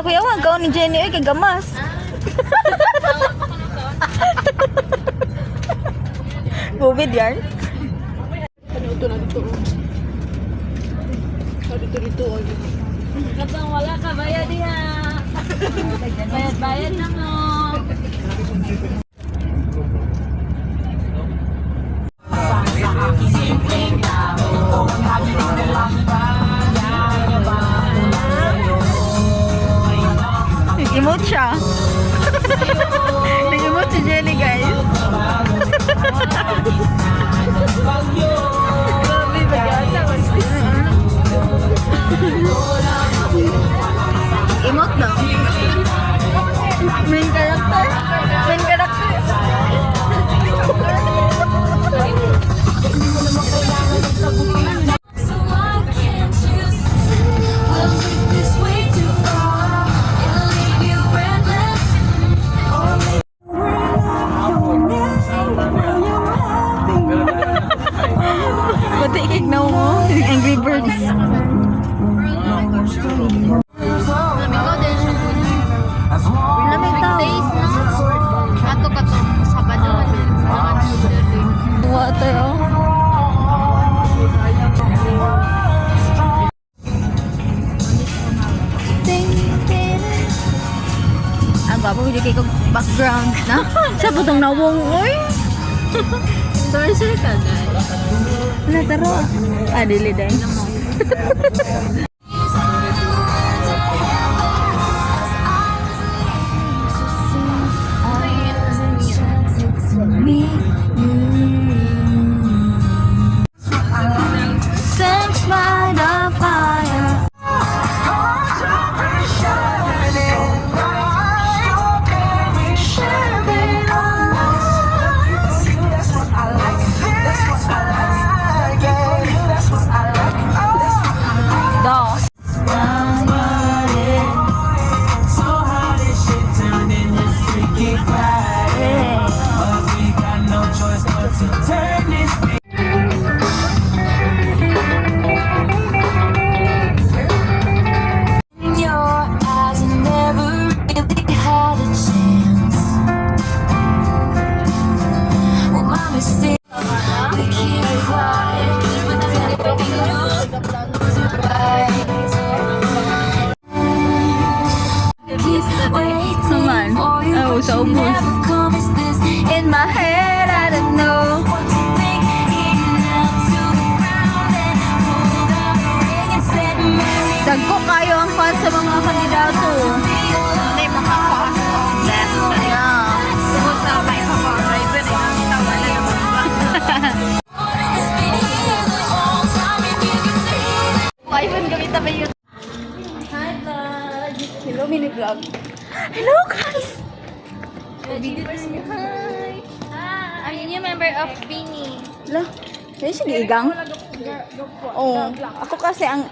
Hala kuya, wag ka ni Jenny, kay gamas. Covid yarn? Ano ito na dito? Dito. Kapag wala ka, bayad diha. Bayad na mo. Nag-emote siya. Nag-emote si Jenny, guys. Emote daw. Main character. Main character. Pati ikignaw mo. Angry Birds. Lamig tao. Kato-kato. Sabado. Water, oh. Ang gwapo, hindi kayo background na. Sa putong nawong, oy. Torture ka, guys. Wala, taro. Ah, dili din. Search by the fire. Naman. Oh, sa ubos. In my head, I don't know. Dagko kayo ang fans sa mga kandidato. May mga cause of death. Yeah. Tungkol sa may driver eh. Nakita wala naman ba? Ivan, gamit na ba yun? Hi, vlog. Hello, mini vlog. Hello, guys! Hi. I'm a new member of Beanie. Hello. Yan siya giigang? Oo. Ako kasi ang...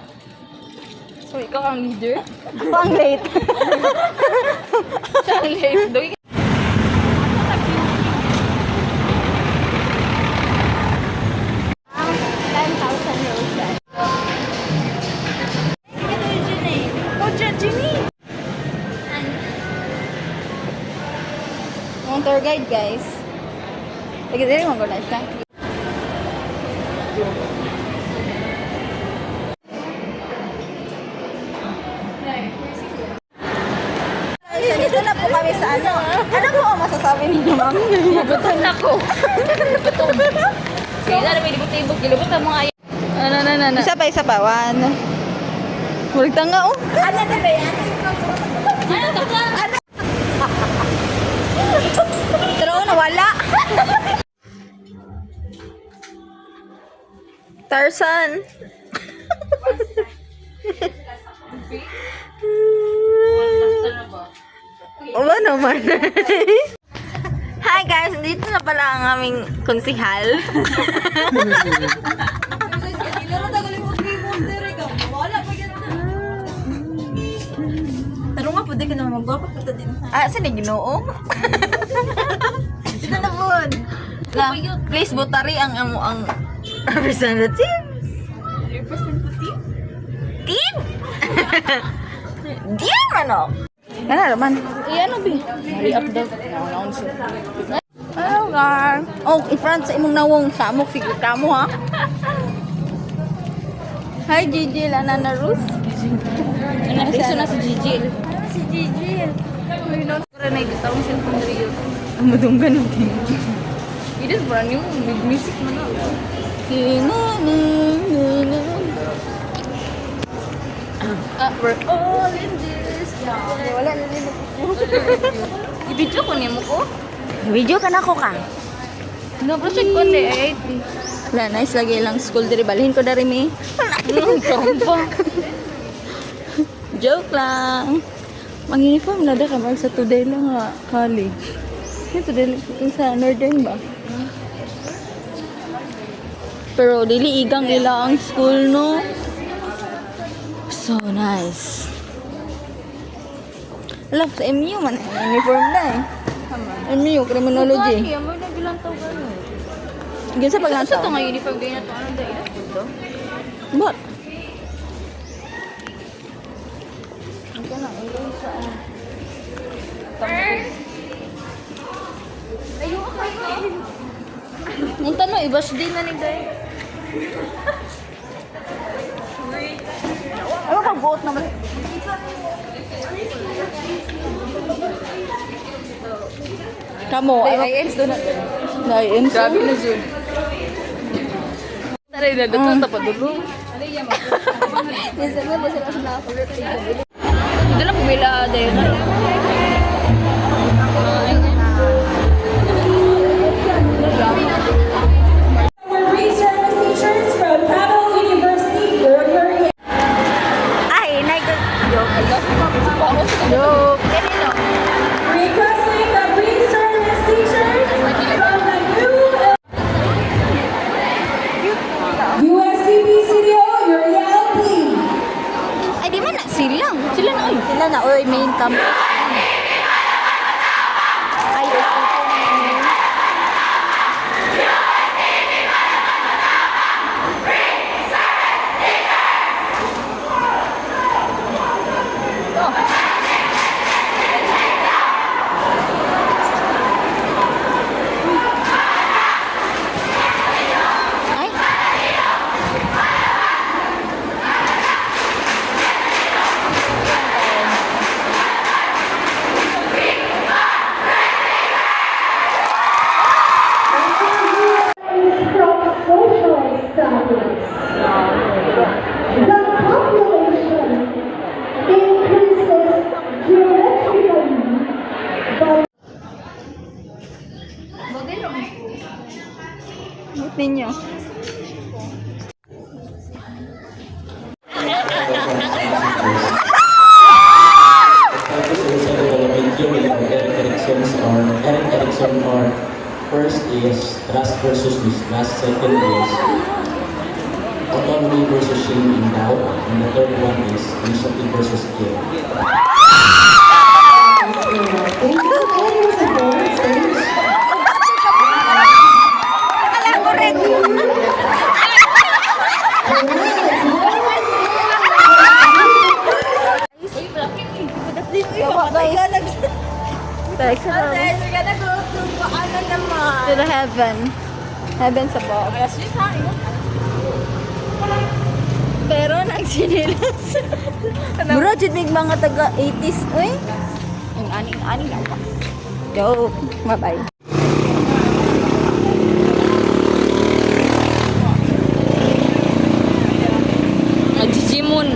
So, ikaw ang leader? Ako ang late. Siya ang leader. Ang tour guide, guys. Lagi dali mo guna siya. Dito na po kami sa ano. Ano po ang masasabi ninyo, ma'am? Nagutom ako. Nagutom. Kaya na may libot-libot. Gilubot ang mga Ano. Isa pa. One. Huwag tanga, oh. Ano na ba yan? Ano ito ka? Pero nawala. Tarzan. Wala naman. Hi guys, dito na pala ang aming konsihal. Pero nga, pwede ka naman magwapa punta din. Saan na Ginoo? Dito na po. Please butari ang representative. Representative? Team? Diyan manok. Ano naman? Ano, Bi? Hurry up daw. Announce. Hello, guys. Oh, i-front sa imong nawong samok. Sige, kamo, ha? Hi, Gigi. Lana na Ruth. Iso na si Gigi. Si Gigi. Para na ito ang cellphone rin. Ang madunggan ng It is brand new. With music mo na. We're all in this. Wala na rin. I-video ko niya mo ko. Video ka na ko ka. No-project ko te. IT. Wala, nice lagi lang school diri. Balhin ko dari mi. Joke lang. Mag-uniform na da ka mag sa today lang nga college. Yung today lang sa Northern ba? Pero dili igang ila ang school no. So nice. Alam, sa MU man uniform na eh. MU criminology. Ay, mo na bilang tao gano'n. Ganyan sa Sa paglantaw. ito nga uniform ganyan to. Ano dahil ito? What? Ito na. Ito sa Ayun ka. Ang tanong, i-bash din na ni Day. Ano ka buot naman? Kamo, INs doon na. INs. Grabe na Jun. Taray na, doon ito pa dulo. Minsan nga ba sila sa nakakulit? Doon lang pumila dahil na. We're pre-service teachers from Pavel University for your Ay, joke. Joke. requesting the pre-service teachers from the new USCP CDO, your yell please. Ay, di man na silang. Sila na, oy. Sila na, oy, main campus. Ay, Ay, From social studies. The population increases geometrically by buot ninyo. Eric Erickson are first is trust versus mistrust, second is autonomy versus shame in doubt, and the third one is initiative versus guilt. Thank you. Ladies and gentlemen, stage. Alam ko rin. Guys, we're gonna go to ano naman? To the heaven. Heaven sa above. Pero nagsinilas. Mura, dyan may mga taga 80s. Uy. Ang ani lang pa. Yo, bye-bye. Nag-Digimon.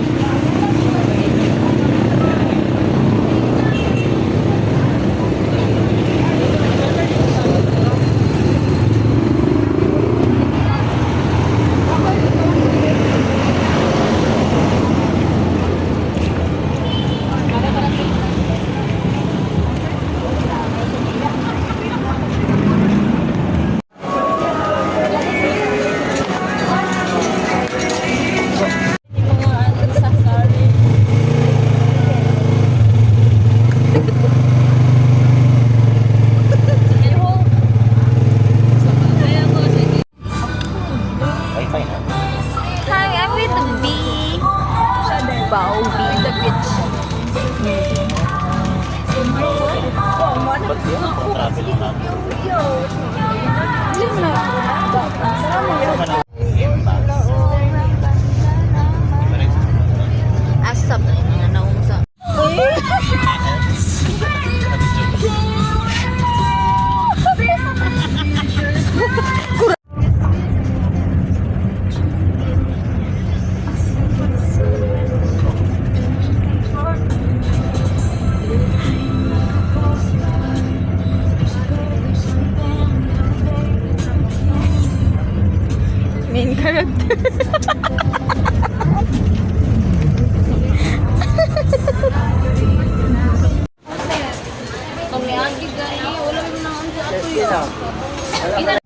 Hi, I'm with the bee. Bow bee. The beach. Asap na yung mga naungsa. Main character. Kami agi gani, wala mo nang ang sa ato yun.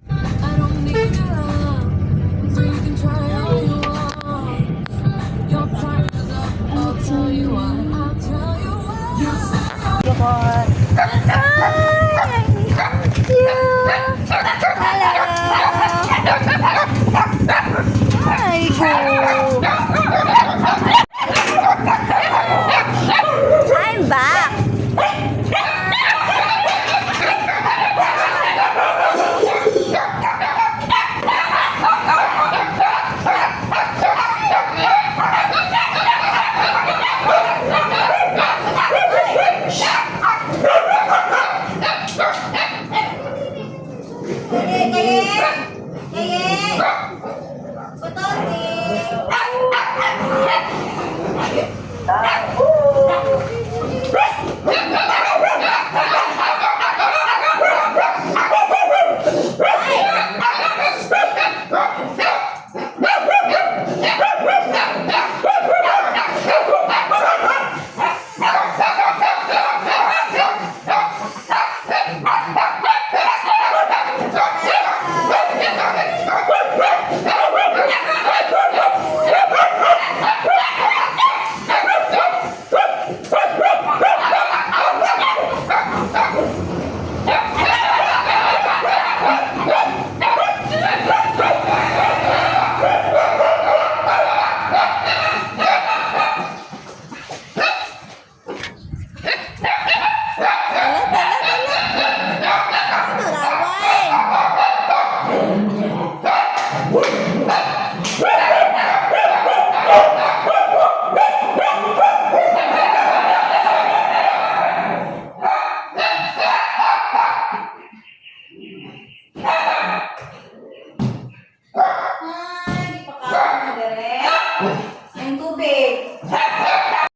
Ay, go. I'm back.